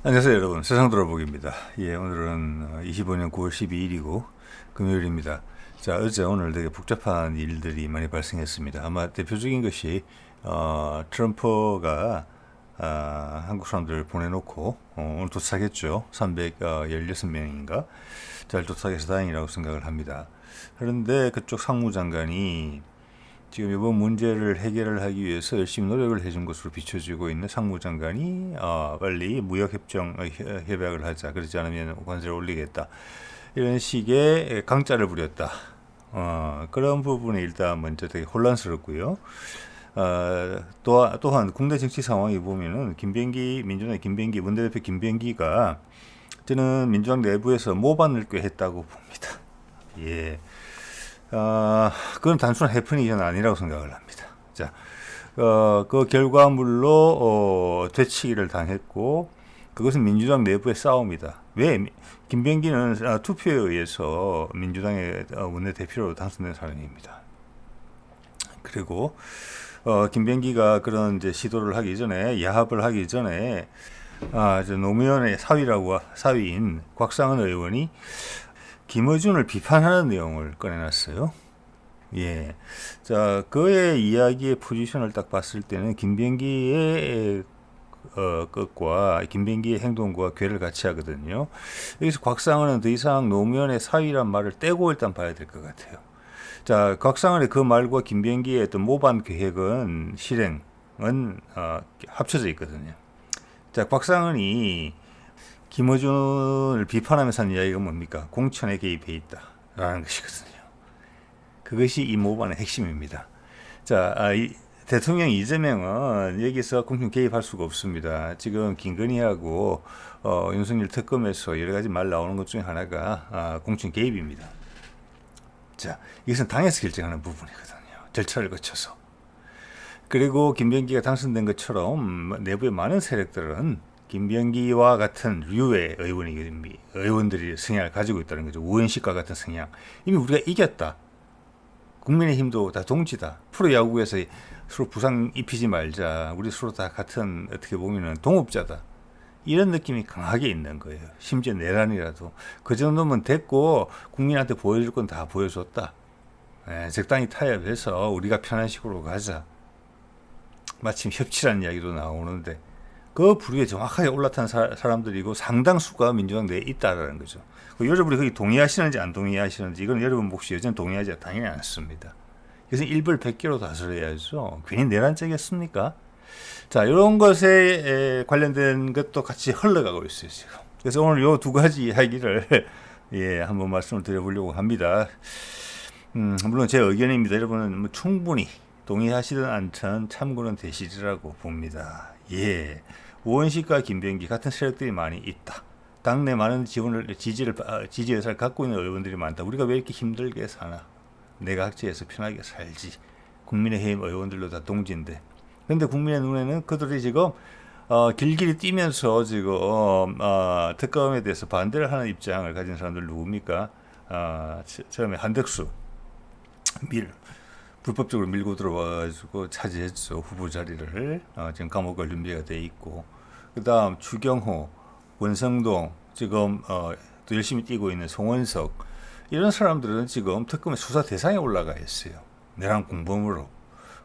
안녕하세요 여러분, 세상 돌아보기입니다. 오늘은 25년 9월 12일이고 금요일입니다. 자, 어제 오늘 되게 복잡한 일들이 많이 발생했습니다. 아마 대표적인 것이 트럼프가 한국 사람들 보내놓고 오늘 도착했죠. 316명인가 잘 도착해서 다행이라고 생각을 합니다. 그런데 그쪽 상무장관이 지금 이번 문제를 해결을 하기 위해서 열심히 노력을 해준 것으로 비춰지고 있는 상무장관이 빨리 무역협정 협약을 하자, 그렇지 않으면 관세를 올리겠다, 이런 식의 강짜를 부렸다. 그런 부분이 일단 먼저 되게 혼란스럽고요. 또한 국내 정치 상황이 보면은 민주당의 김병기 원내대표 김병기가 저는 민주당 내부에서 모반을 꾀했다고 봅니다. 예. 그건 단순한 해프닝이 아니라고 생각을 합니다. 자, 그 결과물로 되치기를 당했고, 그것은 민주당 내부의 싸움이다. 왜? 김병기는 투표에 의해서 민주당의 원내대표로 당선된 사람입니다. 그리고 김병기가 그런 이제 시도를 하기 전에, 야합을 하기 전에 노무현의 사위인 곽상은 의원이 김어준을 비판하는 내용을 꺼내놨어요. 예. 자, 그의 이야기의 포지션을 딱 봤을 때는 김병기의 것과 김병기의 행동과 괴를 같이 하거든요. 여기서 곽상은은 더 이상 노무현의 사위란 말을 떼고 일단 봐야 될 것 같아요. 자, 곽상은의 그 말과 김병기의 어떤 모반 계획은 실행은 합쳐져 있거든요. 자, 곽상은이 김어준을 비판하면서 하는 이야기가 뭡니까? 공천에 개입해 있다라는 것이거든요. 그것이 이 모반의 핵심입니다. 자, 대통령 이재명은 여기서 공천 개입할 수가 없습니다. 지금 김건희하고 윤석열 특검에서 여러 가지 말 나오는 것 중에 하나가 공천 개입입니다. 자, 이것은 당에서 결정하는 부분이거든요. 절차를 거쳐서. 그리고 김병기가 당선된 것처럼 내부의 많은 세력들은 김병기와 같은 류의 의원들이 성향을 가지고 있다는 거죠. 우원식과 같은 성향. 이미 우리가 이겼다. 국민의힘도 다 동지다. 프로야구에서 서로 부상 입히지 말자. 우리 서로 다 같은, 어떻게 보면 동업자다. 이런 느낌이 강하게 있는 거예요. 심지어 내란이라도. 그 정도면 됐고 국민한테 보여줄 건 다 보여줬다. 적당히 타협해서 우리가 편한 식으로 가자. 마침 협치라는 이야기도 나오는데 그 부류에 정확하게 올라탄 사람들이고 상당수가 민주당 내에 있다라는 거죠. 여러분이 거기 동의하시는지 안 동의하시는지 이건 여러분 몫이 여전히 동의하지 당연히 않습니다. 그래서 일벌백계로 다스려야죠. 괜히 내란적이었습니까? 자, 이런 것에 관련된 것도 같이 흘러가고 있어요 지금. 그래서 오늘 요 두 가지 이야기를 한번 말씀을 드려보려고 합니다. 물론 제 의견입니다. 여러분은 뭐 충분히 동의하시든 않든 참고는 되시리라고 봅니다. 우원식과 김병기 같은 세력들이 많이 있다. 당내 많은 지지 의사를 갖고 있는 의원들이 많다. 우리가 왜 이렇게 힘들게 사나? 내가 학제에서 편하게 살지. 국민의힘 의원들도 다 동지인데. 근데 국민의 눈에는 그들이 지금 길길이 뛰면서 지금 특검에 대해서 반대를 하는 입장을 가진 사람들 누굽니까? 처음에 한덕수 불법적으로 밀고 들어와가지고 차지했죠. 후보 자리를. 지금 감옥 갈 준비가 돼 있고. 그 다음 추경호, 원성동, 지금 또 열심히 뛰고 있는 송원석, 이런 사람들은 지금 특검의 수사 대상에 올라가 있어요. 내란 공범으로.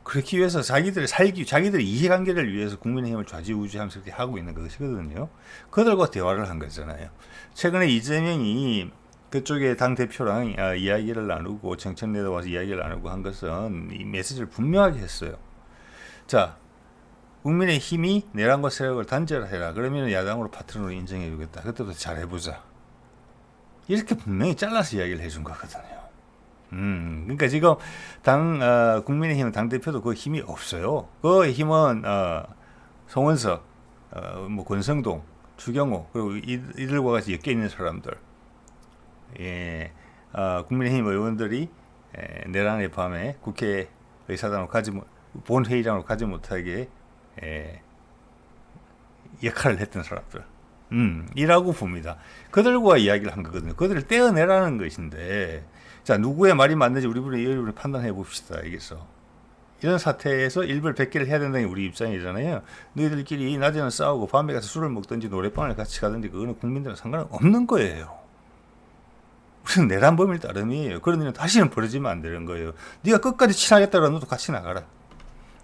그렇기 위해서 자기들의 이해관계를 위해서 국민의힘을 좌지우지하면서 이렇게 하고 있는 것이거든요. 그들과 대화를 한 거잖아요. 최근에 이재명이 그쪽에 당 대표랑 이야기를 나누고 정청래에 와서 이야기를 나누고 한 것은 이 메시지를 분명하게 했어요. 자, 국민의힘이 내란과 세력을 단절해라. 그러면 야당으로 파트너로 인정해주겠다. 그때부터 잘해보자. 이렇게 분명히 잘라서 이야기를 해준 거거든요. 그러니까 지금 국민의힘 당 대표도 그 힘이 없어요. 그 힘은 송원석, 뭐 권성동, 추경호, 그리고 이들과 같이 엮여 있는 사람들. 국민의힘 의원들이 내란의 밤에 국회 의사당으로 본회의장으로 가지 못하게 역할을 했던 사람들. 이라고 봅니다. 그들과 이야기를 한 거거든요. 그들을 떼어내라는 것인데, 자, 누구의 말이 맞는지 여러분이 판단해 봅시다. 여기서. 이런 사태에서 일벌 100개를 해야 된다는 게 우리 입장이잖아요. 너희들끼리 낮에는 싸우고 밤에 가서 술을 먹든지 노래방을 같이 가든지 그거는 국민들은 상관은 없는 거예요. 우리는 내란 범위를 따름이에요. 그런 일은 다시는 벌어지면 안 되는 거예요. 네가 끝까지 친하겠다고 너도 같이 나가라.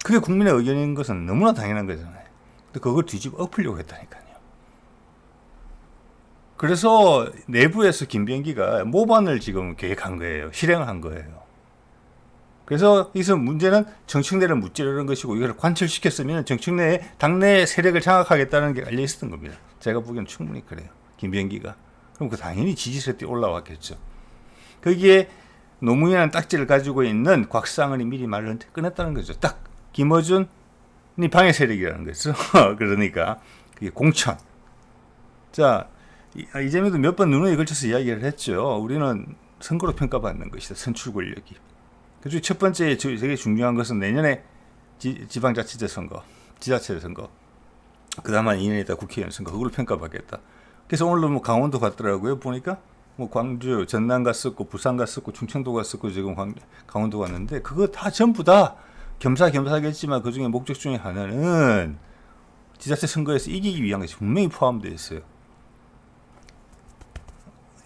그게 국민의 의견인 것은 너무나 당연한 거잖아요. 근데 그걸 뒤집어 엎으려고 했다니까요. 그래서 내부에서 김병기가 모반을 지금 계획한 거예요. 실행을 한 거예요. 그래서 여기서 문제는 정청래를 무찌르는 것이고 이걸 관철시켰으면 정청래의 당내 세력을 장악하겠다는 게 알려 있었던 겁니다. 제가 보기에는 충분히 그래요. 김병기가. 그럼 그 당연히 지지세에 올라왔겠죠. 거기에 노무현이라는 딱지를 가지고 있는 곽상은이 미리 말을 꺼냈다는 거죠. 딱 김어준이 방해 세력이라는 거죠. 그러니까 그게 공천. 자, 이재명도 몇 번 눈에 걸쳐서 이야기를 했죠. 우리는 선거로 평가받는 것이다. 선출 권력이. 그중 첫 번째 되게 중요한 것은 내년에 지방자치제 선거, 지자체 선거, 그 다음 한 2년 있다 국회의원 선거, 그걸 평가받겠다. 그래서 오늘도 뭐 강원도 갔더라고요. 보니까 뭐 광주, 전남 갔었고, 부산 갔었고, 충청도 갔었고, 지금 강원도 갔는데 그거 다 전부 다 겸사겸사겠지만 그 중에 목적 중에 하나는 지자체 선거에서 이기기 위한 것이 분명히 포함되어 있어요.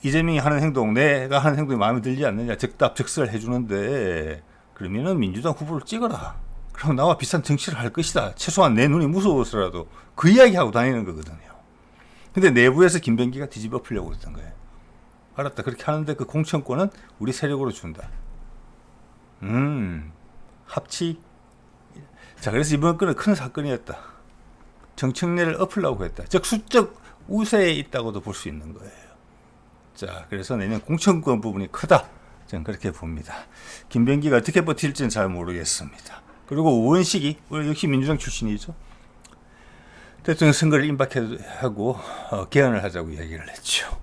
이재명이 하는 행동, 내가 하는 행동이 마음에 들지 않느냐, 적답적설 해주는데 그러면은 민주당 후보를 찍어라. 그럼 나와 비슷한 정치를 할 것이다. 최소한 내 눈이 무서워서라도 그 이야기하고 다니는 거거든요. 근데 내부에서 김병기가 뒤집어 엎으려고 했던 거예요. 알았다. 그렇게 하는데 그 공천권은 우리 세력으로 준다. 합치. 자, 그래서 이번 건은 큰 사건이었다. 정청래를 엎으려고 했다. 즉 수적 우세에 있다고도 볼 수 있는 거예요. 자, 그래서 내년 공천권 부분이 크다. 저는 그렇게 봅니다. 김병기가 어떻게 버틸지는 잘 모르겠습니다. 그리고 우원식이 역시 민주당 출신이죠. 대통령 선거를 임박하고 개헌을 하자고 이야기를 했죠.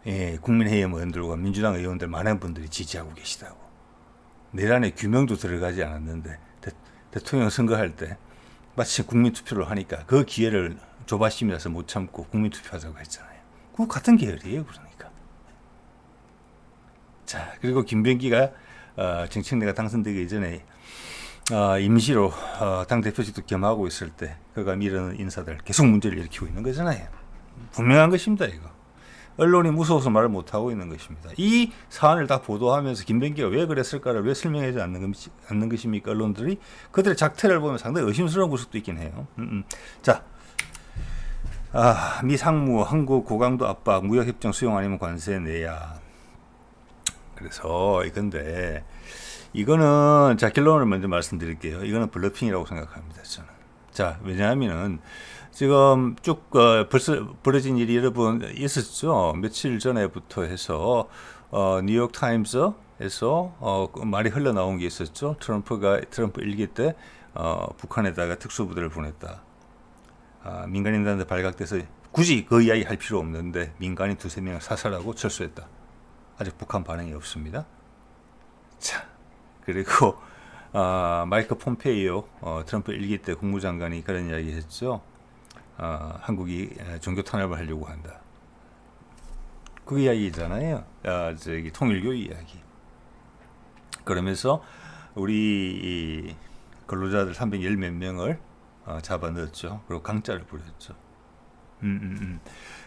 예, 국민의힘 의원들과 민주당 의원들 많은 분들이 지지하고 계시다고. 내란에 규명도 들어가지 않았는데 대통령 선거할 때 마치 국민투표를 하니까 그 기회를 조바심이라서 못 참고 국민투표하자고 했잖아요. 그거 같은 계열이에요. 그러니까. 자, 그리고 김병기가 정청래가 당선되기 전에 임시로 당대표직도 겸하고 있을 때 그가 미루는 인사들 계속 문제를 일으키고 있는 거잖아요. 분명한 것입니다. 이거. 언론이 무서워서 말을 못하고 있는 것입니다. 이 사안을 다 보도하면서 김병기가 왜 그랬을까를 왜 설명하지 않는 것입니까? 언론들이 그들의 작태를 보면 상당히 의심스러운 모습도 있긴 해요. 자, 미 상무 한국 고강도 압박 무역협정 수용 아니면 관세 내야. 그래서 이건데 이거는 자 결론을 먼저 말씀드릴게요. 이거는 블러핑이라고 생각합니다. 저는. 자, 왜냐하면은 지금 쭉 벌써 벌어진 일이 여러 번 있었죠. 며칠 전에부터 해서 뉴욕 타임스에서 말이 흘러나온 게 있었죠. 트럼프 일기 때 북한에다가 특수부대를 보냈다. 민간인들한테 발각돼서 굳이 그 이야기 할 필요 없는데 민간인 2-3명을 사살하고 철수했다. 아직 북한 반응이 없습니다. 자, 그리고 마이크 폼페이오 트럼프 일기 때 국무장관이 그런 이야기 했죠. 한국이 종교 탄압을 하려고 한다. 그 이야기잖아요. 저기 통일교 이야기. 그러면서 우리 근로자들 310몇 명을 잡아 넣었죠. 그리고 강짜를 부렸죠.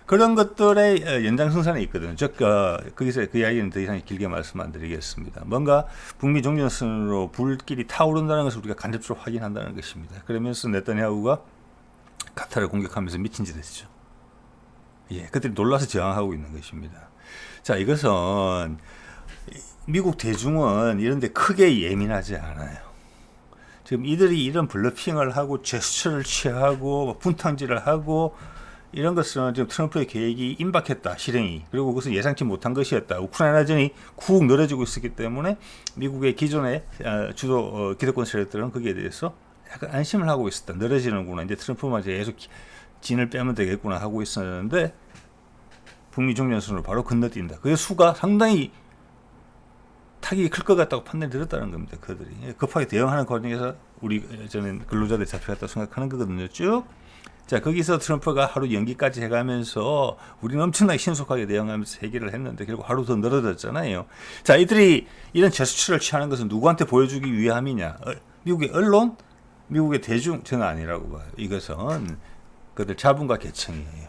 그런 것들의 연장선상에 있거든요. 즉, 거기서 그 이야기는 더 이상 길게 말씀 안 드리겠습니다. 뭔가 북미 종전선으로 불길이 타오른다는 것을 우리가 간접적으로 확인한다는 것입니다. 그러면서 네타냐후가 카타르를 공격하면서 미친 짓 했죠. 예, 그들이 놀라서 저항하고 있는 것입니다. 자, 이것은 미국 대중은 이런 데 크게 예민하지 않아요. 지금 이들이 이런 블러핑을 하고 제스처를 취하고 분탕질을 하고 이런 것은 지금 트럼프의 계획이 임박했다, 실행이. 그리고 그것은 예상치 못한 것이었다. 우크라이나전이 쿡 늘어지고 있었기 때문에 미국의 기존의 주도 기득권 세력들은 거기에 대해서 약간 안심을 하고 있었다. 늘어지는구나. 이제 트럼프만 계속 진을 빼면 되겠구나 하고 있었는데 북미 종전선으로 바로 건너뛴다. 그 수가 상당히 타격이 클 것 같다고 판단이 들었다는 겁니다. 그들이 급하게 대응하는 과정에서 저는 근로자들이 잡혀갔다고 생각하는 거거든요. 쭉. 자, 거기서 트럼프가 하루 연기까지 해가면서 우리는 엄청나게 신속하게 대응하면서 해결을 했는데 결국 하루 더 늘어졌잖아요. 자, 이들이 이런 제스처를 취하는 것은 누구한테 보여주기 위함이냐? 미국의 언론, 미국의 대중 저는 아니라고 봐요. 이것은 그들 자본가 계층이에요.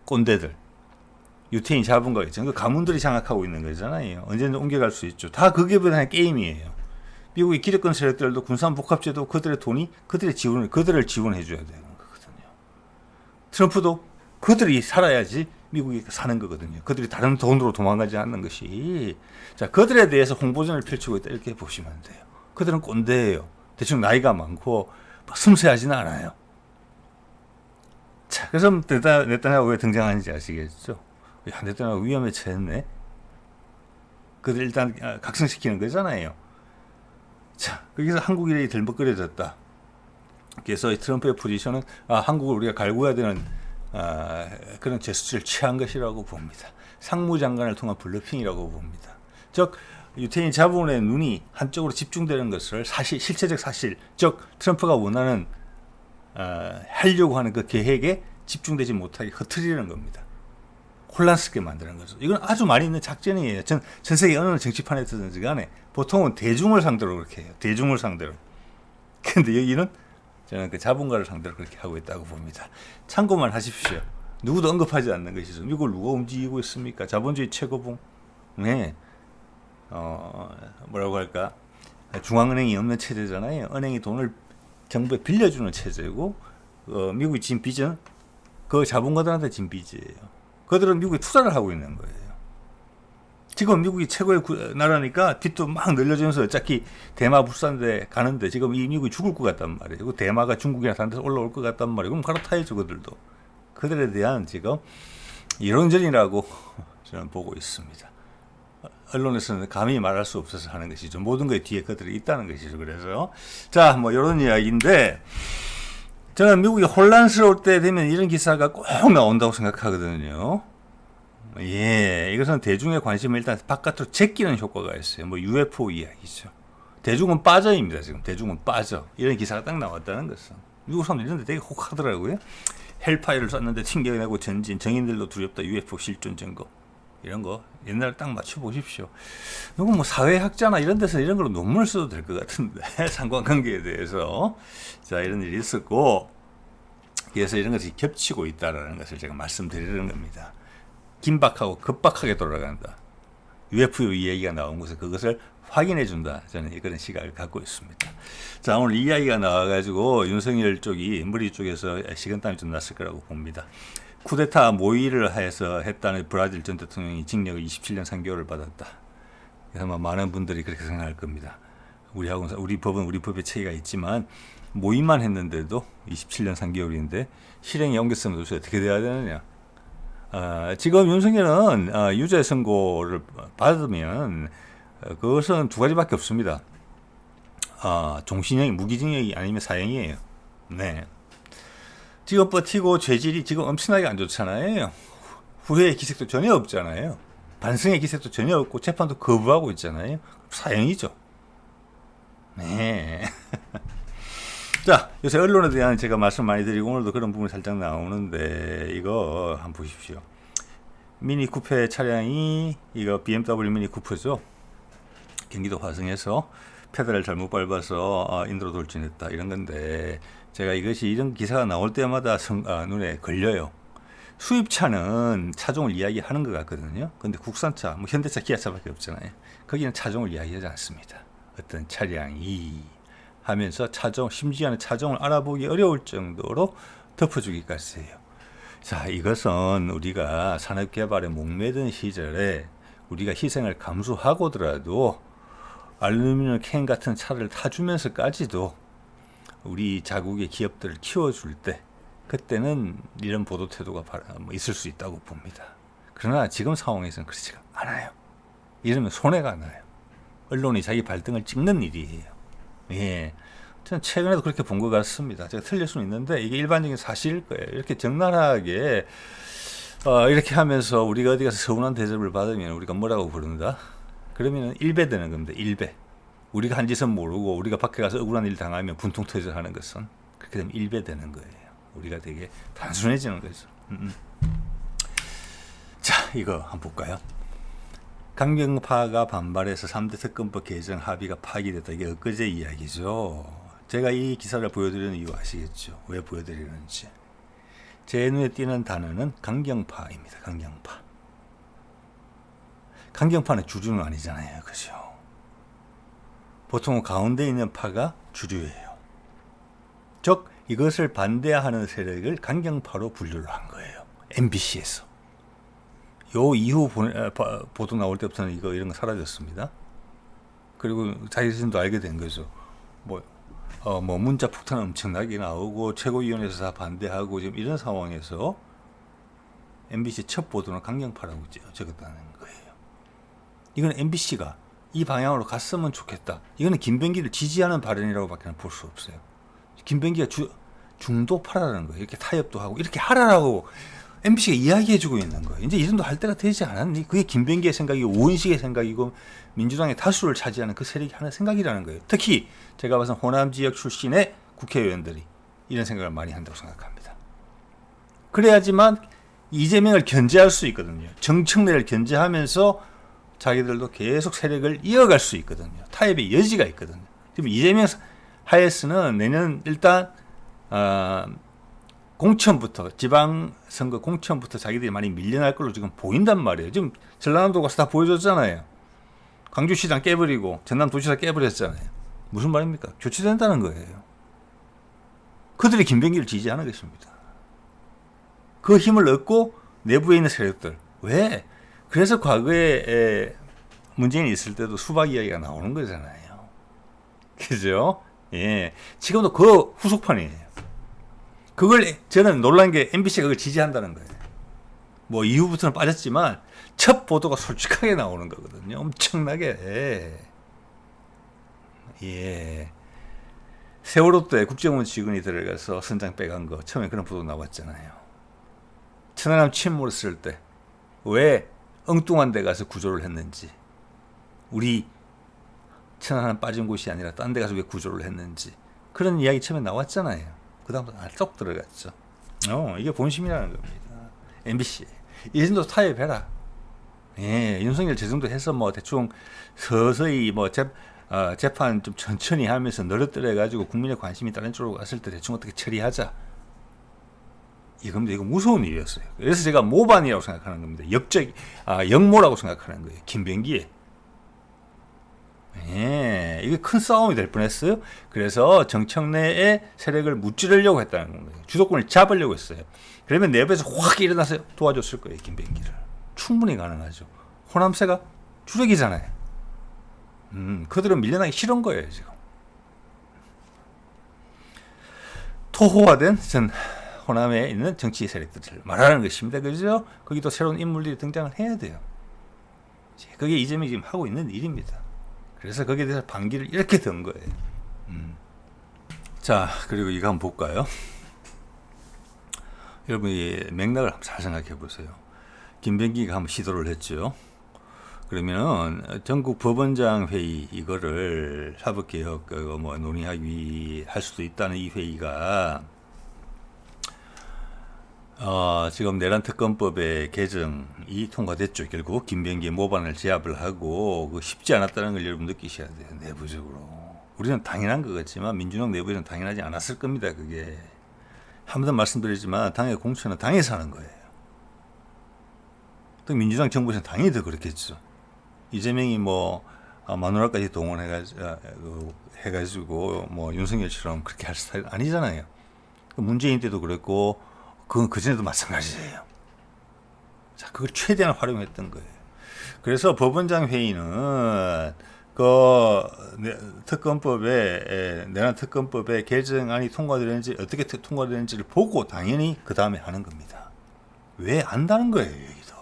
꼰대들. 유태인 자본가 계층. 그 가문들이 장악하고 있는 거잖아요. 언제든 옮겨갈 수 있죠. 다 그게 하나의 게임이에요. 미국의 기득권 세력들도 군산복합제도 그들의 돈이 그들을 지원해 줘야 되는 거거든요. 트럼프도 그들이 살아야지 미국이 사는 거거든요. 그들이 다른 돈으로 도망가지 않는 것이. 자, 그들에 대해서 홍보전을 펼치고 있다 이렇게 보시면 돼요. 그들은 꼰대예요. 대충 나이가 많고 섬세하지는 않아요. 자, 그래서 네타냐후가 왜 등장하는지 아시겠죠? 야, 네타냐후 위험에 처했네. 그들 일단 각성시키는 거잖아요. 자, 거기서 한국 일이 들먹거려졌다. 그래서 이 트럼프의 포지션은 한국을 우리가 갈구해야 되는 그런 제스처를 취한 것이라고 봅니다. 상무장관을 통한 블러핑이라고 봅니다. 즉 유태인 자본의 눈이 한쪽으로 집중되는 것을 실체적 사실, 즉 트럼프가 원하는 하려고 하는 그 계획에 집중되지 못하게 흐트리는 겁니다. 혼란스럽게 만드는 거죠. 이건 아주 많이 있는 작전이에요. 전 세계 어느 정치판에 있든지 간에 보통은 대중을 상대로 그렇게 해요. 대중을 상대로. 근데 여기는 저는 그 자본가를 상대로 그렇게 하고 있다고 봅니다. 참고만 하십시오. 누구도 언급하지 않는 것이죠. 미국을 누가 움직이고 있습니까? 자본주의 최고봉. 네. 뭐라고 할까? 중앙은행이 없는 체제잖아요. 은행이 돈을 정부에 빌려주는 체제고, 미국이 진 빚은 그 자본가들한테 진 빚이에요. 그들은 미국에 투자를 하고 있는 거예요. 지금 미국이 최고의 나라니까 빚도 막 늘려주면서 어차피 대마 불산데 가는데 지금 이 미국이 죽을 것 같단 말이에요. 그 대마가 중국이나 다른 데서 올라올 것 같단 말이에요. 그럼 갈아타야죠, 그들도. 그들에 대한 지금 이론전이라고 저는 보고 있습니다. 언론에서는 감히 말할 수 없어서 하는 것이죠. 모든 것에 뒤에 그들이 있다는 것이죠. 그래서 자, 뭐 이런 이야기인데 저는 미국이 혼란스러울 때 되면 이런 기사가 꼭 나온다고 생각하거든요. 예, 이것은 대중의 관심을 일단 바깥으로 제끼는 효과가 있어요. 뭐 UFO 이야기죠. 대중은 빠져입니다. 지금 대중은 빠져. 이런 기사가 딱 나왔다는 것은 미국 사람들 이런 데 되게 혹하더라고요. 헬파이어를 쐈는데 튕겨내고 전진, 정인들도 두렵다. UFO 실존 증거. 이런 거 옛날에 딱 맞춰 보십시오. 누구 뭐 사회학자나 이런 데서 이런 걸로 논문을 써도 될 것 같은데 상관관계에 대해서 자 이런 일이 있었고 그래서 이런 것이 겹치고 있다라는 것을 제가 말씀드리는 겁니다. 긴박하고 급박하게 돌아간다. UFO 이야기가 나온 곳에 그것을 확인해 준다. 저는 그런 시각을 갖고 있습니다. 자 오늘 이야기가 나와가지고 윤석열 쪽이 머리 쪽에서 식은땀이 좀 났을 거라고 봅니다. 쿠데타 모의를 해서 했다는 브라질 전 대통령이 징역을 27년 3개월을 받았다. 그래서 아마 많은 분들이 그렇게 생각할 겁니다. 우리 법은 우리 법의 체계가 있지만 모의만 했는데도 27년 3개월인데 실행에 옮겼으면 도대체 어떻게 돼야 되느냐. 지금 윤석열은 유죄 선고를 받으면 그것은 두 가지밖에 없습니다. 종신형, 무기징역이 아니면 사형이에요. 네. 지금 버티고 죄질이 지금 엄청나게 안 좋잖아요. 후회의 기색도 전혀 없잖아요. 반성의 기색도 전혀 없고 재판도 거부하고 있잖아요. 사형이죠. 네. 자, 요새 언론에 대한 제가 말씀 많이 드리고 오늘도 그런 부분이 살짝 나오는데 이거 한번 보십시오. 미니 쿠페 차량이 이거 BMW 미니 쿠퍼죠. 경기도 화성에서 페달을 잘못 밟아서 인도로 돌진했다 이런 건데 제가 이것이 이런 기사가 나올 때마다 눈에 걸려요. 수입차는 차종을 이야기하는 것 같거든요. 근데 국산차, 뭐 현대차, 기아차밖에 없잖아요. 거기는 차종을 이야기하지 않습니다. 어떤 차량이 하면서 심지어는 차종을 알아보기 어려울 정도로 덮어주기까지 해요. 자, 이것은 우리가 산업개발에 목매던 시절에 우리가 희생을 감수하고더라도 알루미늄 캔 같은 차를 타주면서까지도 우리 자국의 기업들을 키워줄 때 그때는 이런 보도 태도가 있을 수 있다고 봅니다. 그러나 지금 상황에서는 그렇지가 않아요. 이러면 손해가 나요. 언론이 자기 발등을 찍는 일이에요. 예, 저는 최근에도 그렇게 본 것 같습니다. 제가 틀릴 수는 있는데 이게 일반적인 사실일 거예요. 이렇게 적나라하게 이렇게 하면서 우리가 어디 가서 서운한 대접을 받으면 우리가 뭐라고 부른다? 그러면 1배 되는 겁니다. 1배. 우리가 한 짓은 모르고 우리가 밖에 가서 억울한 일 당하면 분통 터져 하는 것은 그렇게 되면 1배 되는 거예요. 우리가 되게 단순해지는 거죠. 자, 이거 한번 볼까요? 강경파가 반발해서 3대 특검법 개정 합의가 파기됐다. 이게 엊그제 이야기죠. 제가 이 기사를 보여드리는 이유 아시겠죠? 왜 보여드리는지. 제 눈에 띄는 단어는 강경파입니다. 강경파. 강경파는 주류는 아니잖아요. 그죠? 보통 가운데 있는 파가 주류예요. 즉 이것을 반대하는 세력을 강경파로 분류를 한 거예요. MBC에서. 요 이후 보도 나올 때부터는 이런 거 사라졌습니다. 그리고 자기 자신도 알게 된 거죠. 뭐 문자 폭탄 엄청나게 나오고 최고위원회에서 다 반대하고 지금 이런 상황에서 MBC 첫 보도는 강경파라고 적었다는 거예요. 이건 MBC가 이 방향으로 갔으면 좋겠다. 이거는 김병기를 지지하는 발언이라고밖에 볼 수 없어요. 김병기가 중도파라는 거예요. 이렇게 타협도 하고 이렇게 하라라고 MBC가 이야기해주고 있는 거예요. 이제 이 정도 할 때가 되지 않았니? 그게 김병기의 생각이고 오은식의 생각이고 민주당의 다수를 차지하는 그 세력이 하는 생각이라는 거예요. 특히 제가 봐서 호남 지역 출신의 국회의원들이 이런 생각을 많이 한다고 생각합니다. 그래야지만 이재명을 견제할 수 있거든요. 정청래를 견제하면서 자기들도 계속 세력을 이어갈 수 있거든요. 타협의 여지가 있거든요. 지금 이재명 하에스는 내년 일단 공천부터 지방선거 공천부터 자기들이 많이 밀려날 걸로 지금 보인단 말이에요. 지금 전라남도 가서 다 보여줬잖아요. 광주시장 깨버리고 전남도지사 깨버렸잖아요. 무슨 말입니까? 교체된다는 거예요. 그들이 김병기를 지지하는 것입니다. 그 힘을 얻고 내부에 있는 세력들. 왜? 그래서 과거에 문재인이 있을 때도 수박 이야기가 나오는 거잖아요. 그죠? 예. 지금도 그 후속판이에요. 그걸 저는 놀란 게 MBC가 그걸 지지한다는 거예요. 뭐 이후부터는 빠졌지만 첫 보도가 솔직하게 나오는 거거든요. 엄청나게. 예. 세월호 때 국정원 직원이 들어가서 선장 빼간 거 처음에 그런 보도 나왔잖아요. 천안함 침몰했을 때 왜 엉뚱한 데 가서 구조를 했는지, 우리 천안함 빠진 곳이 아니라 딴 데 가서 왜 구조를 했는지 그런 이야기 처음에 나왔잖아요. 그 다음부터 쏙 들어갔죠. 이게 본심이라는 겁니다. MBC 이 정도 타협해라. 예, 윤석열 저 정도 해서 뭐 대충 서서히 뭐 재판 좀 천천히 하면서 늘어뜨려가지고 국민의 관심이 다른 쪽으로 갔을 때 대충 어떻게 처리하자. 이겁니다. 이거 무서운 일이었어요. 그래서 제가 모반이라고 생각하는 겁니다. 역모라고 생각하는 거예요. 김병기에. 예, 이게 큰 싸움이 될 뻔했어요. 그래서 정청래의 세력을 무찌르려고 했다는 거예요. 주도권을 잡으려고 했어요. 그러면 내부에서 확 일어나서 도와줬을 거예요. 김병기를. 충분히 가능하죠. 호남세가 주력이잖아요. 그들은 밀려나기 싫은 거예요. 지금. 토호화된 전 호남에 있는 정치 세력들을 말하는 것입니다. 그죠? 거기도 새로운 인물들이 등장을 해야 돼요. 그게 이재명이 지금 하고 있는 일입니다. 그래서 거기에 대해서 반기를 이렇게 든 거예요. 자, 그리고 이거 한번 볼까요? 여러분, 이 맥락을 한번 잘 생각해 보세요. 김병기가 한번 시도를 했죠. 그러면 전국 법원장 회의 이거를 사법개혁 논의하기 할 수도 있다는 이 회의가 지금 내란특검법의 개정이 통과됐죠. 결국 김병기의 모반을 제압을 하고 쉽지 않았다는 걸 여러분 느끼셔야 돼요. 내부적으로. 우리는 당연한 것 같지만 민주당 내부에는 당연하지 않았을 겁니다. 그게. 한 번 더 말씀드리지만 당의 공천은 당에서 하는 거예요. 또 민주당 정부에서는 당연히 더 그렇겠죠. 이재명이 마누라까지 동원해가지고 윤석열처럼 그렇게 할 스타일 아니잖아요. 문재인 때도 그랬고 그 전에도 마찬가지예요. 자, 그걸 최대한 활용했던 거예요. 그래서 법원장 회의는 내란 특검법의 개정안이 통과되는지 어떻게 통과되는지를 보고 당연히 그 다음에 하는 겁니다. 왜 안다는 거예요, 여기도.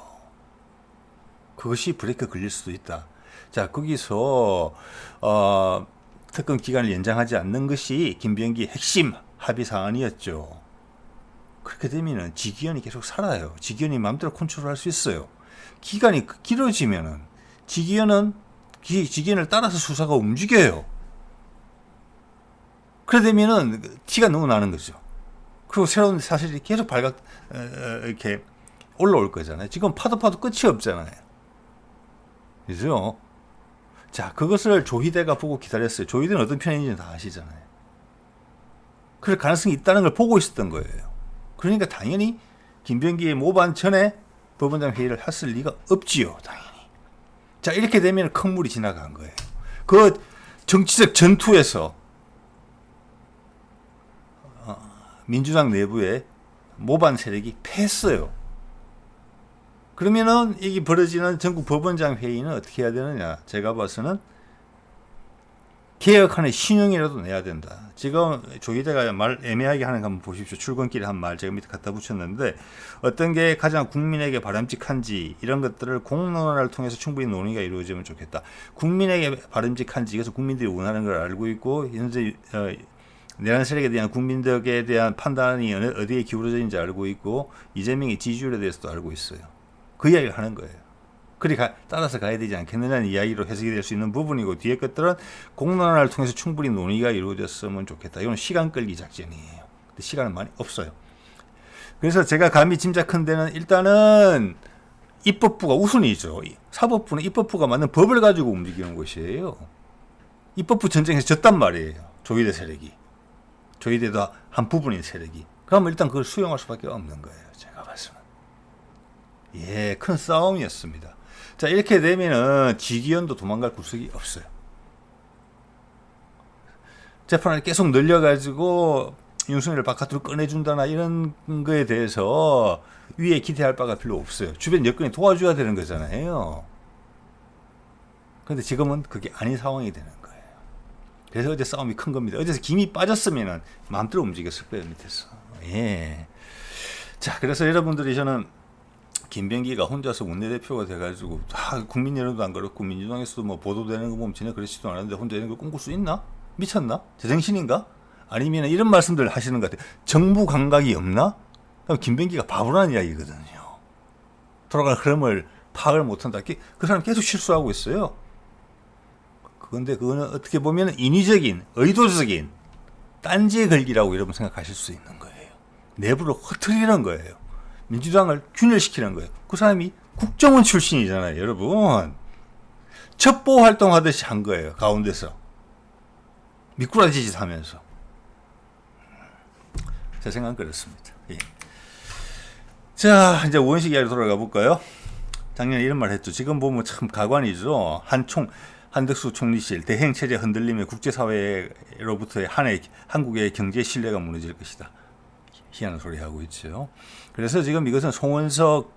그것이 브레이크 걸릴 수도 있다. 자, 거기서 특검 기간을 연장하지 않는 것이 김병기 핵심 합의 사안이었죠. 그렇게 되면은 직위원이 계속 살아요. 직위원이 마음대로 컨트롤할 수 있어요. 기간이 길어지면은 직위원을 따라서 수사가 움직여요. 그래 되면은 티가 너무 나는 거죠. 그리고 새로운 사실이 계속 이렇게 올라올 거잖아요. 지금 파도 끝이 없잖아요. 그죠? 자, 그것을 조희대가 보고 기다렸어요. 조희대는 어떤 편인지는 다 아시잖아요. 그럴 가능성이 있다는 걸 보고 있었던 거예요. 그러니까 당연히 김병기의 모반 전에 법원장 회의를 했을 리가 없지요. 당연히. 자, 이렇게 되면 큰 물이 지나간 거예요. 그 정치적 전투에서 민주당 내부에 모반 세력이 패했어요. 그러면은 이게 벌어지는 전국 법원장 회의는 어떻게 해야 되느냐? 제가 봐서는 개혁안의 신용이라도 내야 된다. 지금 조희대가 말 애매하게 하는 거 한번 보십시오. 출근길에 한 말 제가 밑에 갖다 붙였는데 어떤 게 가장 국민에게 바람직한지 이런 것들을 공론화를 통해서 충분히 논의가 이루어지면 좋겠다. 국민에게 바람직한지 이것은 국민들이 원하는 걸 알고 있고 현재 내란 세력에 대한 국민들에 대한 판단이 어디에 기울어져 있는지 알고 있고 이재명의 지지율에 대해서도 알고 있어요. 그 이야기를 하는 거예요. 그리 따라서 가야 되지 않겠느냐는 이야기로 해석이 될 수 있는 부분이고 뒤에 것들은 공론화를 통해서 충분히 논의가 이루어졌으면 좋겠다. 이건 시간 끌기 작전이에요. 근데 시간은 많이 없어요. 그래서 제가 감히 짐작한 데는 일단은 입법부가 우선이죠. 사법부는 입법부가 만든 법을 가지고 움직이는 것이에요. 입법부 전쟁에서 졌단 말이에요. 조희대 세력이. 조희대도 한 부분인 세력이. 그러면 일단 그걸 수용할 수밖에 없는 거예요. 제가 봤으면. 예, 큰 싸움이었습니다. 자, 이렇게 되면은 지기현도 도망갈 구석이 없어요. 재판을 계속 늘려가지고 윤석열을 바깥으로 꺼내준다나 이런 거에 대해서 위에 기대할 바가 별로 없어요. 주변 여건이 도와줘야 되는 거잖아요. 그런데 지금은 그게 아닌 상황이 되는 거예요. 그래서 어제 싸움이 큰 겁니다. 어제서 김이 빠졌으면은 마음대로 움직였을 거예요, 밑에서. 예. 자, 그래서 여러분들이 저는 김병기가 혼자서 원내대표가 돼가지고 국민 여론도 안 그렇고 민주당에서도 뭐 보도되는 거 보면 전혀 그렇지도 않았는데 혼자 이런 걸 꿈꿀 수 있나? 미쳤나? 제정신인가? 아니면 이런 말씀들 하시는 것 같아요. 정부 감각이 없나? 그럼 김병기가 바보라는 이야기거든요. 돌아갈 흐름을 파악을 못한다. 그 사람 계속 실수하고 있어요. 그런데 그거는 어떻게 보면 인위적인, 의도적인 딴지의 걸기라고 여러분 생각하실 수 있는 거예요. 내부를 흐트리는 거예요. 민주당을 균열시키는 거예요. 그 사람이 국정원 출신이잖아요, 여러분. 첩보 활동하듯이 한 거예요, 가운데서. 미꾸라지 짓 하면서. 제 생각은 그렇습니다. 예. 자, 이제 우원식 이야기로 돌아가 볼까요? 작년에 이런 말 했죠. 지금 보면 참 가관이죠. 한덕수 총리실 대행체제 흔들림에 국제사회로부터의 한국의 경제 신뢰가 무너질 것이다. 희한한 소리 하고 있죠. 그래서 지금 이것은 송원석,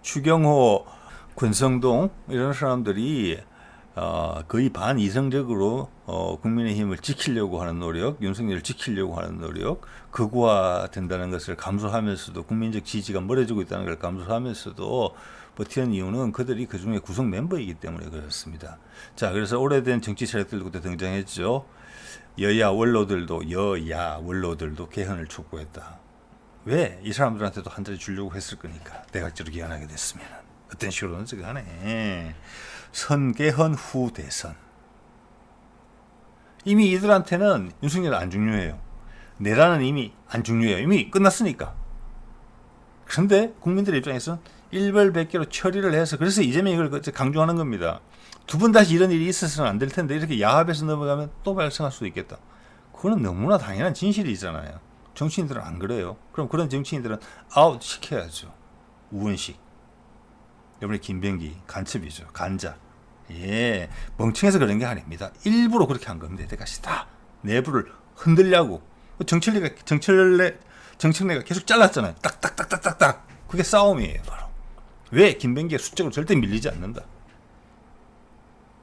추경호, 권성동 이런 사람들이 거의 반이성적으로 국민의힘을 지키려고 하는 노력, 윤석열을 지키려고 하는 노력, 극우화된다는 것을 감수하면서도 국민적 지지가 멀어지고 있다는 걸 감수하면서도 버티는 이유는 그들이 그중에 구성 멤버이기 때문에 그렇습니다. 자, 그래서 오래된 정치 세력들부터 등장했죠. 여야 원로들도 개헌을 촉구했다. 왜? 이 사람들한테도 한 자리 주려고 했을 거니까. 대각제로 개헌하게 됐으면. 어떤 식으로는 저거 하네. 선개헌 후 대선. 이미 이들한테는 윤석열 안 중요해요. 내란은 이미 안 중요해요. 이미 끝났으니까. 그런데 국민들 입장에서는 일벌백계로 처리를 해서 그래서 이재명이 이걸 강조하는 겁니다. 두 번 다시 이런 일이 있어서는 안 될 텐데 이렇게 야합에서 넘어가면 또 발생할 수도 있겠다. 그거는 너무나 당연한 진실이잖아요. 정치인들은 안 그래요. 그럼 그런 정치인들은 아웃 시켜야죠. 우원식, 이번에 김병기 간첩이죠. 간자. 예, 멍청해서 그런 게 아닙니다. 일부러 그렇게 한 겁니다. 이때까지 다 내부를 흔들려고. 정청래가 계속 잘랐잖아요. 딱딱딱딱딱딱. 그게 싸움이에요, 바로. 왜? 김병기가 수적으로 절대 밀리지 않는다.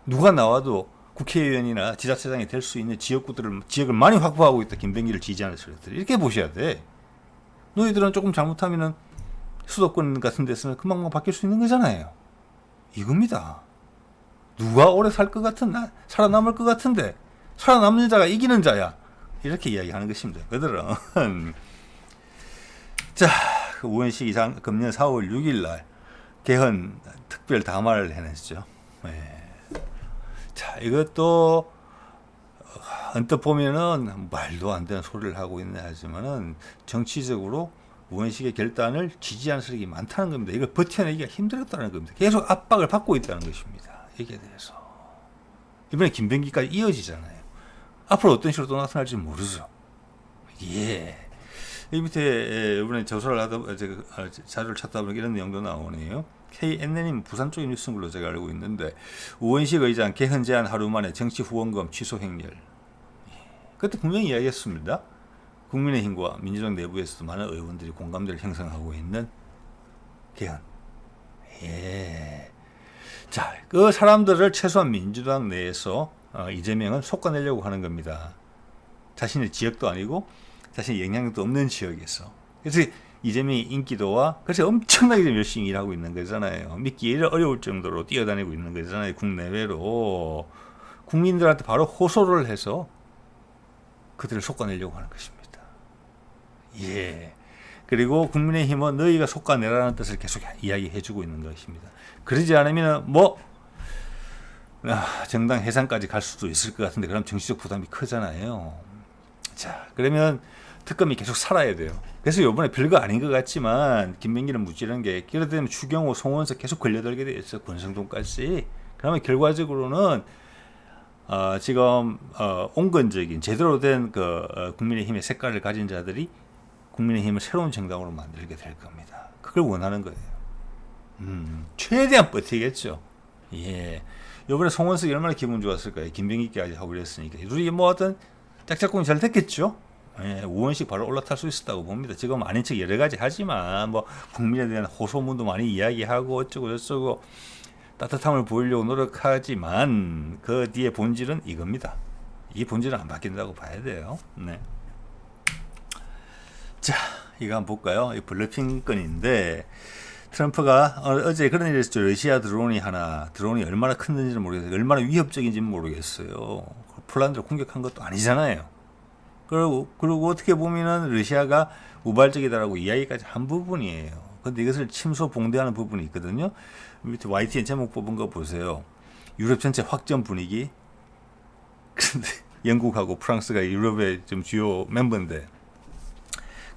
누가 나와도 국회의원이나 지자체장이 될 수 있는 지역을 많이 확보하고 있다. 김병기를 지지하는 세력들. 이렇게 보셔야 돼. 너희들은 조금 잘못하면은 수도권 같은 데서는 금방 바뀔 수 있는 거잖아요. 이겁니다. 누가 오래 살아남을 것 같은데 살아남는 자가 이기는 자야. 이렇게 이야기하는 것입니다. 그들은. 자, 우원식 이상 금년 4월 6일 날 개헌 특별 담화를 해냈죠. 네. 자, 이것도 언뜻 보면은 말도 안 되는 소리를 하고 있네 하지만은 정치적으로 우원식의 결단을 지지하는 세력이 많다는 겁니다. 이걸 버텨내기가 힘들었다는 겁니다. 계속 압박을 받고 있다는 것입니다. 여기에 대해서. 이번에 김병기까지 이어지잖아요. 앞으로 어떤 식으로 또 나타날지 모르죠. 예. 이 밑에 이번에 조사를 하다 자료를 찾다 보니까 이런 내용도 나오네요. KNN님 부산 쪽의 뉴스인 걸로 제가 알고 있는데 우원식 의장 개헌 제안 하루 만에 정치 후원금 취소 행렬. 그때 분명히 이야기했습니다. 국민의힘과 민주당 내부에서도 많은 의원들이 공감대를 형성하고 있는 개헌. 예. 자, 그 사람들을 최소한 민주당 내에서 이재명은 솎아내려고 하는 겁니다. 자신의 지역도 아니고 자신의 영향력도 없는 지역에서. 그래서 이재명의 인기도와 그래서 엄청나게 좀 열심히 일하고 있는 거잖아요. 믿기 어려울 정도로 뛰어다니고 있는 거잖아요. 국내외로. 국민들한테 바로 호소를 해서 그들을 솎아내려고 하는 것입니다. 예. 그리고 국민의힘은 너희가 솎아내라는 뜻을 계속 이야기해주고 있는 것입니다. 그러지 않으면 정당 해산까지 갈 수도 있을 것 같은데 그럼 정치적 부담이 크잖아요. 자, 그러면 특검이 계속 살아야 돼요. 그래서 이번에 별거 아닌 것 같지만 김명기는 무지른 게 그러다 보면 추경호, 송원석 계속 걸려들게 돼 있어. 권성동까지. 그러면 결과적으로는 지금 온건적인 제대로 된 국민의힘의 색깔을 가진 자들이 국민의힘을 새로운 정당으로 만들게 될 겁니다. 그걸 원하는 거예요. 최대한 버티겠죠. 예. 이번에 송원석이 얼마나 기분 좋았을까요? 김병기까지 하고 그랬으니까. 우리 하여튼 짝짝꿍이 잘 됐겠죠? 예, 우원식 바로 올라탈 수 있었다고 봅니다. 지금 아닌 척 여러 가지 하지만 국민에 대한 호소문도 많이 이야기하고 어쩌고 저쩌고 따뜻함을 보이려고 노력하지만 그 뒤에 본질은 이겁니다. 이 본질은 안 바뀐다고 봐야 돼요. 네. 자, 이거 한번 볼까요? 이 블러핑 건인데 트럼프가 어제 그런 일이 있었죠. 러시아 드론이 얼마나 큰지는 모르겠어요. 얼마나 위협적인지는 모르겠어요. 폴란드를 공격한 것도 아니잖아요. 그리고 어떻게 보면은 러시아가 우발적이다라고 이야기까지 한 부분이에요. 근데 이것을 침소봉대하는 부분이 있거든요. 밑에 YTN 제목 뽑은 거 보세요. 유럽 전체 확전 분위기. 근데 영국하고 프랑스가 유럽의 좀 주요 멤버인데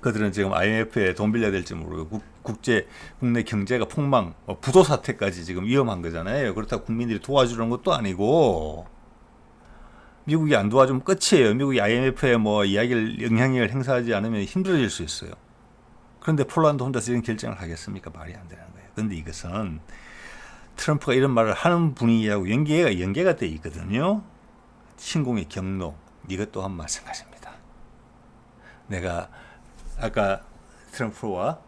그들은 지금 IMF에 돈 빌려야 될지 모르고 국내 경제가 폭망, 부도 사태까지 지금 위험한 거잖아요. 그렇다고 국민들이 도와주는 것도 아니고 미국이 안 도와주면 끝이에요. 미국이 IMF에 영향력을 행사하지 않으면 힘들어질 수 있어요. 그런데 폴란드 혼자서 이런 결정을 하겠습니까? 말이 안 되는 거예요. 그런데 이것은 트럼프가 이런 말을 하는 분위기하고 연계가 돼 있거든요. 신공의 경로, 이것 또한 마찬가지입니다. 내가 아까 트럼프와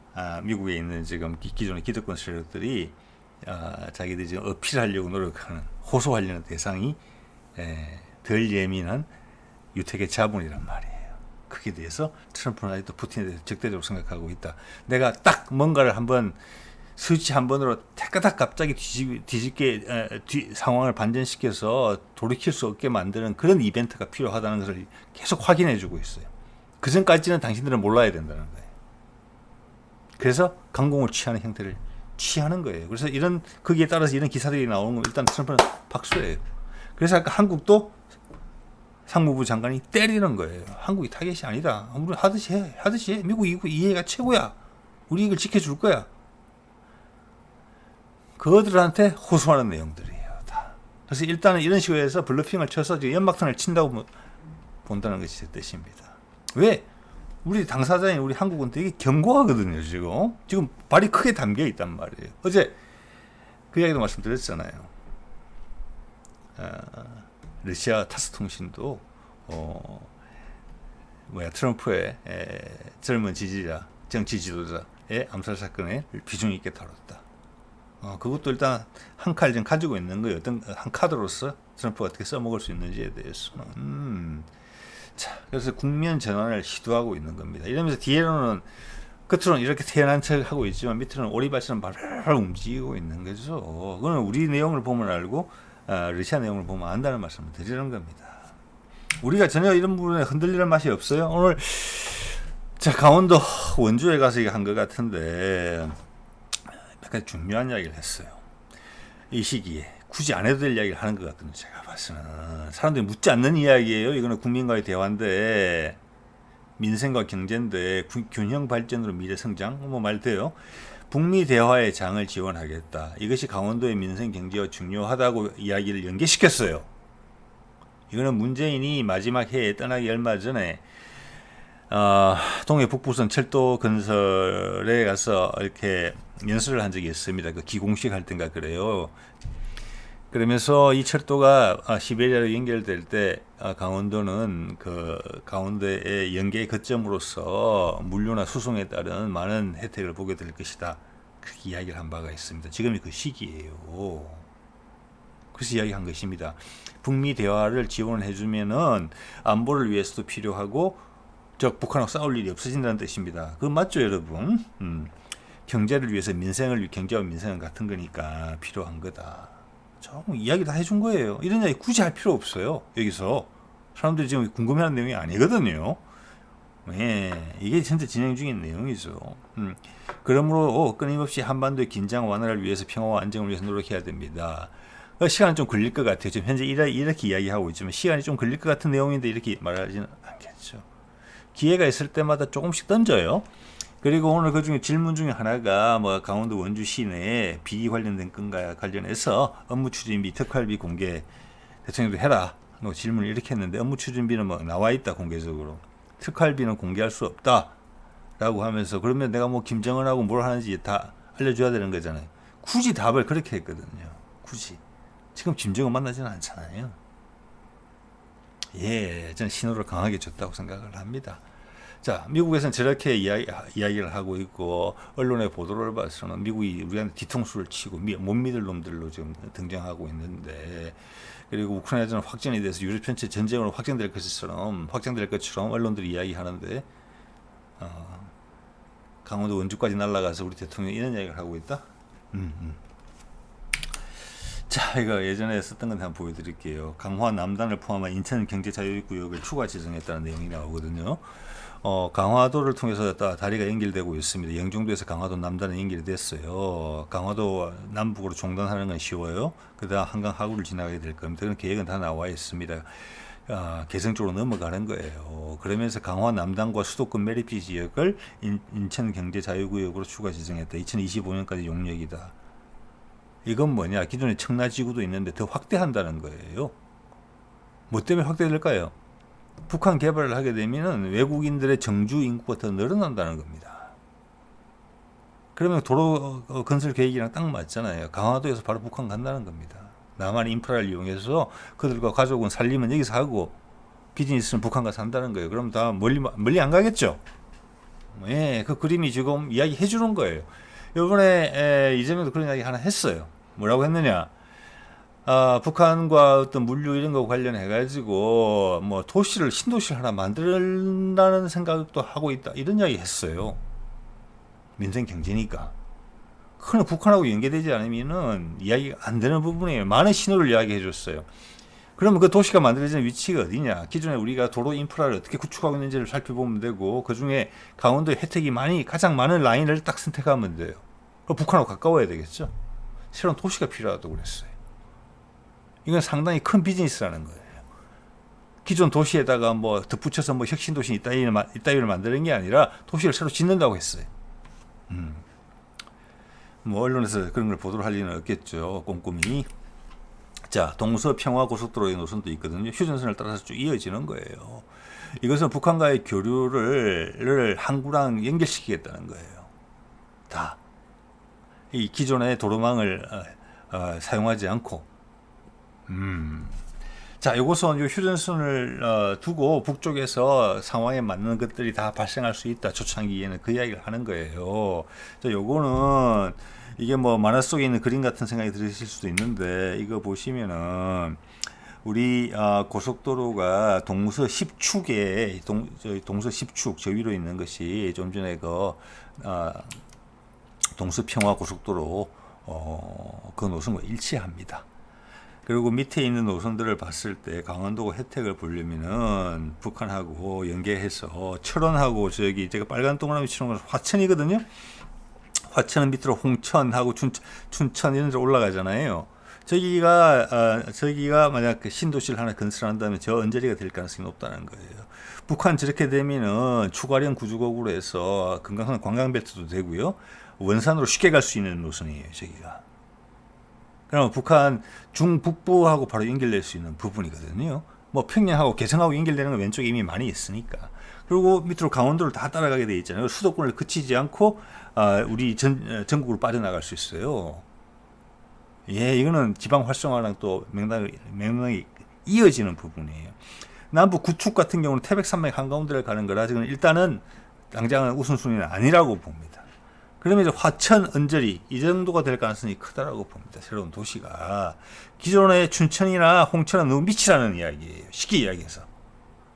미국에 있는 지금 기존의 기득권 세력들이 자기들이 지금 어필하려고 노력하는 호소하려는 대상이 덜 예민한 유택의 자본이란 말이에요. 그게 대해서 트럼프는 아직도 푸틴에 대해서 적대적으로 생각하고 있다. 내가 딱 뭔가를 한번 스위치 한 번으로 태까닥 갑자기 뒤집게 상황을 반전시켜서 돌이킬 수 없게 만드는 그런 이벤트가 필요하다는 것을 계속 확인해주고 있어요. 그 전까지는 당신들은 몰라야 된다는 거예요. 그래서 강공을 취하는 형태를 취하는 거예요. 그래서 거기에 따라서 이런 기사들이 나오는 건 일단 트럼프는 박수예요. 그래서 아까 한국도 상무부 장관이 때리는 거예요. 한국이 타겟이 아니다. 우리 하듯이 해. 미국 이해가 최고야. 우리 이걸 지켜줄 거야. 그들한테 호소하는 내용들이에요. 다. 그래서 일단은 이런 식으로 해서 블러핑을 쳐서 연막탄을 친다고 본다는 것이 제 뜻입니다. 왜? 우리 당사자인 우리 한국은 되게 견고하거든요. 지금 발이 크게 담겨 있단 말이에요. 어제 그 이야기도 말씀드렸잖아요. 러시아 타스 통신도 트럼프의 젊은 지지자, 정치 지도자의 암살 사건에 비중 있게 다뤘다. 그것도 일단 한 칼 좀 가지고 있는 거예요. 어떤 한 카드로서 트럼프가 어떻게 써먹을 수 있는지에 대해서는. 자, 그래서 국면 전환을 시도하고 있는 겁니다. 이러면서 뒤에는 겉으로는 이렇게 태연한 척 하고 있지만 밑으로는 오리발처럼 발발 움직이고 있는 거죠. 그거는 우리 내용을 보면 알고 러시아 내용을 보면 안다는 말씀을 드리는 겁니다. 우리가 전혀 이런 부분에 흔들리는 맛이 없어요. 오늘 강원도 원주에 가서 한 것 같은데 약간 중요한 이야기를 했어요. 이 시기에 굳이 안 해도 될 이야기를 하는 것 같거든요. 제가 봐서는 사람들이 묻지 않는 이야기예요. 이거는 국민과의 대화인데 민생과 경제인데 균형 발전으로 미래 성장 말 돼요. 북미 대화의 장을 지원하겠다. 이것이 강원도의 민생 경제와 중요하다고 이야기를 연계시켰어요. 이거는 문재인이 마지막 해에 떠나기 얼마 전에 동해 북부선 철도 건설에 가서 이렇게 연설을 한 적이 있습니다. 그 기공식 할 때인가 그래요. 그러면서 이 철도가 시베리아로 연결될 때 강원도는 그 강원도의 연계의 거점으로서 물류나 수송에 따른 많은 혜택을 보게 될 것이다. 그렇게 이야기를 한 바가 있습니다. 지금이 그 시기예요. 그래서 이야기한 것입니다. 북미 대화를 지원을 해주면은 안보를 위해서도 필요하고 북한하고 싸울 일이 없어진다는 뜻입니다. 그건 맞죠, 여러분? 경제를 위해서 경제와 민생은 같은 거니까 필요한 거다. 좀 이야기 다 해준 거예요. 이런 이야기 굳이 할 필요 없어요. 여기서 사람들이 지금 궁금해하는 내용이 아니거든요. 예, 이게 현재 진행 중인 내용이죠. 그러므로 끊임없이 한반도의 긴장 완화를 위해서 평화와 안정을 위해서 노력해야 됩니다. 시간은 좀 걸릴 것 같아요. 지금 현재 이렇게 이야기하고 있지만 시간이 좀 걸릴 것 같은 내용인데 이렇게 말하지는 않겠죠. 기회가 있을 때마다 조금씩 던져요. 그리고 오늘 그 중에 질문 중에 하나가 뭐 강원도 원주 시내 비리 관련된 건과 관련해서 업무 추진비, 특활비 공개 대통령도 해라. 뭐 질문을 이렇게 했는데 업무 추진비는 뭐 나와 있다 공개적으로. 특활비는 공개할 수 없다. 라고 하면서 그러면 내가 뭐 김정은하고 뭘 하는지 다 알려줘야 되는 거잖아요. 굳이 답을 그렇게 했거든요. 굳이. 지금 김정은 만나지는 않잖아요. 예, 저는 신호를 강하게 줬다고 생각을 합니다. 자, 미국에서는 저렇게 이야기를 하고 있고 언론의 보도를 봐서는 미국이 우리한테 뒤통수를 치고 못 믿을 놈들로 지금 등장하고 있는데 그리고 우크라이나전 확전에 대해서 유럽 전체 전쟁으로 확정될 것처럼 언론들이 이야기하는데 강원도 원주까지 날아가서 우리 대통령이 이런 이야기를 하고 있다? 자, 이거 예전에 썼던 건 한번 보여드릴게요. 강화 남단을 포함한 인천 경제자유구역을 추가 지정했다는 내용이 나오거든요. 강화도를 통해서 다리가 연결되고 있습니다. 영종도에서 강화도 남단에 연결이 됐어요. 강화도 남북으로 종단하는 건 쉬워요. 그다음 한강 하구를 지나가게 될 겁니다. 그런 계획은 다 나와 있습니다. 개성 쪽으로 넘어가는 거예요. 그러면서 강화 남단과 수도권 매립지 지역을 인천 경제자유구역으로 추가 지정했다. 2025년까지 용역이다. 이건 뭐냐? 기존에 청라지구도 있는데 더 확대한다는 거예요. 뭐 때문에 확대될까요? 북한 개발을 하게 되면 외국인들의 정주 인구가 더 늘어난다는 겁니다. 그러면 도로 건설 계획이랑 딱 맞잖아요. 강화도에서 바로 북한 간다는 겁니다. 남한 인프라를 이용해서 그들과 가족은 살림은 여기서 하고 비즈니스는 북한 가서 한다는 거예요. 그럼 다 멀리 안 가겠죠? 예, 그 그림이 지금 이야기 해주는 거예요. 이번에 이재명도 그런 이야기 하나 했어요. 뭐라고 했느냐? 북한과 어떤 물류 이런 거 관련해 가지고 뭐 신도시를 하나 만들라는 생각도 하고 있다. 이런 이야기 했어요. 민생 경제니까. 그건 북한하고 연계되지 않으면은 이야기가 안 되는 부분이에요. 많은 신호를 이야기해 줬어요. 그러면 그 도시가 만들어지는 위치가 어디냐? 기존에 우리가 도로 인프라를 어떻게 구축하고 있는지를 살펴보면 되고 그 중에 강원도의 혜택이 가장 많은 라인을 딱 선택하면 돼요. 북한하고 가까워야 되겠죠. 새로운 도시가 필요하다고 그랬어요. 이건 상당히 큰 비즈니스라는 거예요. 기존 도시에다가 뭐 덧붙여서 뭐 혁신도시 이따위를 만드는 게 아니라 도시를 새로 짓는다고 했어요. 뭐 언론에서 그런 걸 보도를 할 리는 없겠죠. 꼼꼼히. 자, 동서평화고속도로의 노선도 있거든요. 휴전선을 따라서 쭉 이어지는 거예요. 이것은 북한과의 교류를 항구랑 연결시키겠다는 거예요. 다. 이 기존의 도로망을 사용하지 않고. 자, 이것은 휴전선을 두고 북쪽에서 상황에 맞는 것들이 다 발생할 수 있다. 초창기에는 그 이야기를 하는 거예요. 자, 요거는 이게 뭐 만화 속에 있는 그림 같은 생각이 들으실 수도 있는데 이거 보시면은 우리 고속도로가 동서 10축에 동서 10축 저 위로 있는 것이 좀 전에 그 동서평화 고속도로 그 노선과 일치합니다. 그리고 밑에 있는 노선들을 봤을 때 강원도가 혜택을 보려면은 북한하고 연계해서 철원하고 저기 제가 빨간 동그라미 치는 건 화천이거든요. 화천은 밑으로 홍천하고 춘천 이런 데 올라가잖아요. 저기가 만약 그 신도시를 하나 건설한다면 저 언저리가 될 가능성이 높다는 거예요. 북한 저렇게 되면은 추가령 구주곡으로 해서 금강산 관광벨트도 되고요. 원산으로 쉽게 갈 수 있는 노선이에요, 저기가. 그러면 북한 중북부하고 바로 연결될 수 있는 부분이거든요. 뭐 평양하고 개성하고 연결되는 건 왼쪽에 이미 많이 있으니까. 그리고 밑으로 강원도를 다 따라가게 돼 있잖아요. 수도권을 그치지 않고 우리 전국으로 빠져나갈 수 있어요. 예, 이거는 지방 활성화랑 또 맥락이 이어지는 부분이에요. 남부 구축 같은 경우는 태백산맥 한가운데를 가는 거라 지금 일단은 당장은 우선순위는 아니라고 봅니다. 그러면 이제 화천, 언저리 이 정도가 될 가능성이 크다라고 봅니다. 새로운 도시가 기존의 춘천이나 홍천은 너무 미치라는 이야기예요. 쉽게 이야기해서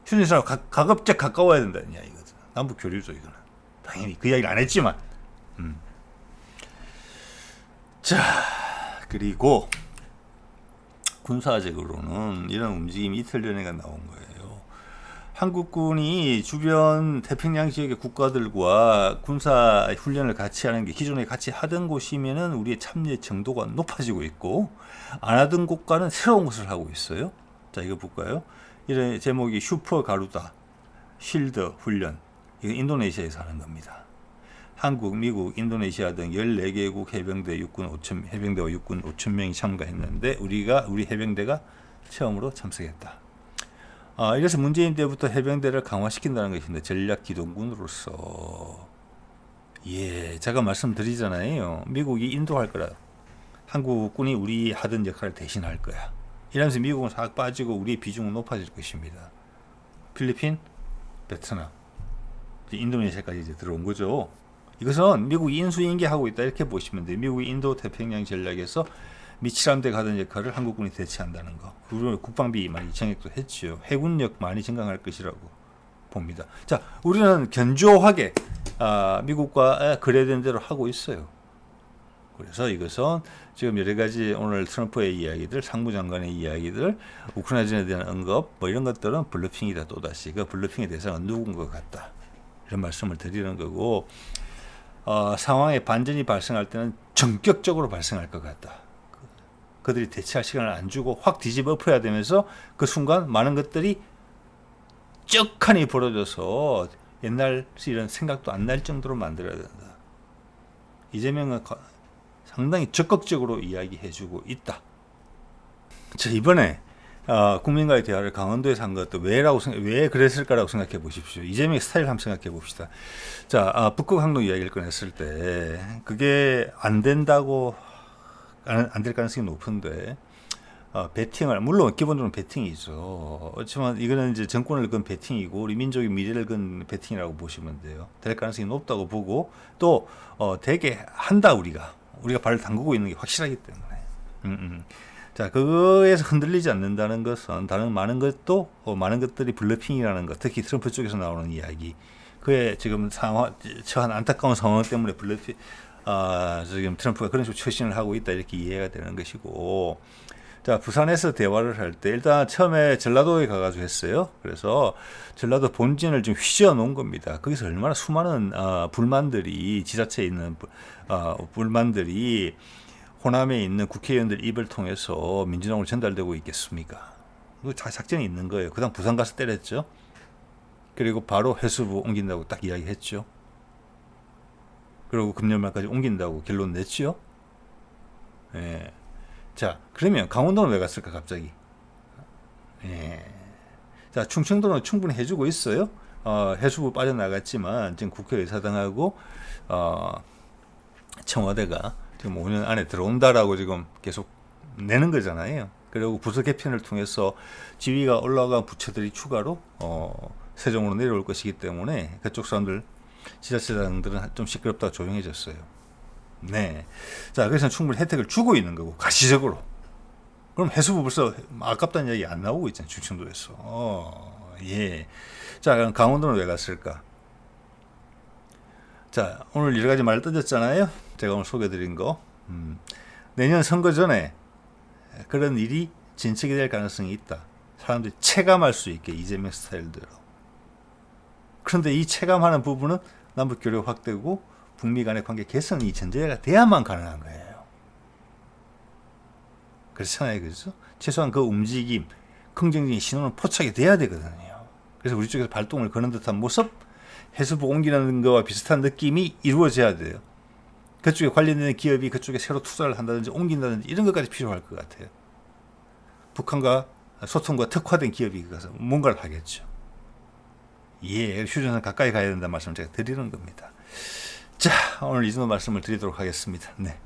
춘천이랑 가급적 가까워야 된다는 이야기거든. 남북 교류죠 이거는. 당연히 그 이야기를 안 했지만. 자, 그리고 군사적으로는 이런 움직임이 이틀 전에가 나온 거예요. 한국군이 주변 태평양 지역의 국가들과 군사 훈련을 같이 하는 게 기존에 같이 하던 곳이면은 우리의 참여 정도가 높아지고 있고 안 하던 곳과는 새로운 것을 하고 있어요. 자, 이거 볼까요? 이런 제목이 슈퍼 가루다 쉴드 훈련. 이거 인도네시아에서 하는 겁니다. 한국, 미국, 인도네시아 등 14개국 해병대와 육군 5천 명이 참가했는데 우리 해병대가 처음으로 참석했다. 이래서 문재인 때부터 해병대를 강화시킨다는 것인데 전략기동군으로서 제가 말씀드리잖아요. 미국이 인도할 거라. 한국군이 우리 하던 역할을 대신할 거야. 이러면서 미국은 싹 빠지고 우리의 비중은 높아질 것입니다. 필리핀, 베트남, 인도네시아까지 이제 들어온 거죠. 이것은 미국이 인수인계하고 있다 이렇게 보시면 돼요. 미국이 인도 태평양 전략에서 미칠함대 가던 역할을 한국군이 대체한다는 거. 그리고 국방비 많이 증액도 했죠. 해군력 많이 증강할 것이라고 봅니다. 자, 우리는 견조하게 미국과 거래된 대로 하고 있어요. 그래서 이것은 지금 여러 가지 오늘 트럼프의 이야기들, 상무장관의 이야기들, 우크라이나에 대한 언급, 뭐 이런 것들은 블러핑이다 또다시. 그 블러핑의 대상은 누군 것 같다. 이런 말씀을 드리는 거고, 상황에 반전이 발생할 때는 전격적으로 발생할 것 같다. 그들이 대체할 시간을 안 주고 확 뒤집어 엎어야 되면서 그 순간 많은 것들이 쩍하니 벌어져서 옛날 이런 생각도 안 날 정도로 만들어야 된다. 이재명은 상당히 적극적으로 이야기해주고 있다. 자, 이번에 국민과의 대화를 강원도에서 한 것도 왜 그랬을까라고 생각해 보십시오. 이재명의 스타일 한번 생각해 봅시다. 자, 북극 항로 이야기를 꺼냈을 때 그게 안 된다고 안 될 가능성이 높은데 배팅을 물론 기본적으로 배팅이죠. 그렇지만 이거는 이제 정권을 건 배팅이고 우리 민족의 미래를 건 배팅이라고 보시면 돼요. 될 가능성이 높다고 보고 또 되게 한다 우리가 발을 담그고 있는 게 확실하기 때문에. 자, 그거에서 흔들리지 않는다는 것은 다른 많은 것들이 블러핑이라는 것, 특히 트럼프 쪽에서 나오는 이야기, 그의 지금 처한 안타까운 상황 때문에 블러핑. 지금 트럼프가 그런 식으로 처신을 하고 있다 이렇게 이해가 되는 것이고, 자, 부산에서 대화를 할 때 일단 처음에 전라도에 가가지고 했어요. 그래서 전라도 본진을 좀 휘저어 놓은 겁니다. 거기서 얼마나 수많은 불만들이 지자체에 있는 불만들이 호남에 있는 국회의원들 입을 통해서 민주당으로 전달되고 있겠습니까? 그 작전이 있는 거예요. 그다음 부산 가서 때렸죠. 그리고 바로 해수부 옮긴다고 딱 이야기했죠. 그리고 금년 말까지 옮긴다고 결론 냈지요. 예. 자, 그러면 강원도는 왜 갔을까 갑자기? 예. 자, 충청도는 충분히 해주고 있어요. 해수부 빠져나갔지만 지금 국회의사당하고 청와대가 지금 5년 안에 들어온다라고 지금 계속 내는 거잖아요. 그리고 부서 개편을 통해서 지위가 올라간 부처들이 추가로 세종으로 내려올 것이기 때문에 그쪽 사람들 지자체장들은 좀 시끄럽다고 조용해졌어요. 네. 자, 그래서 충분히 혜택을 주고 있는 거고, 가시적으로. 그럼 해수부 벌써 아깝다는 이야기 안 나오고 있잖아요, 충청도에서. 예. 자, 그럼 강원도는 왜 갔을까? 자, 오늘 여러 가지 말 던졌잖아요. 제가 오늘 소개해드린 거. 내년 선거 전에 그런 일이 진척이 될 가능성이 있다. 사람들이 체감할 수 있게 이재명 스타일대로. 그런데 이 체감하는 부분은 남북교류 확대고 북미 간의 관계 개선이 전제가 돼야만 가능한 거예요. 그렇잖아요. 그렇죠? 최소한 그 움직임, 긍정적인 신호는 포착이 돼야 되거든요. 그래서 우리 쪽에서 발동을 거는 듯한 모습, 해수부 옮기는 거와 비슷한 느낌이 이루어져야 돼요. 그쪽에 관련된 기업이 그쪽에 새로 투자를 한다든지 옮긴다든지 이런 것까지 필요할 것 같아요. 북한과 소통과 특화된 기업이 가서 뭔가를 하겠죠. 예, 휴전선 가까이 가야 된다는 말씀을 제가 드리는 겁니다. 자, 오늘 이 정도 말씀을 드리도록 하겠습니다. 네.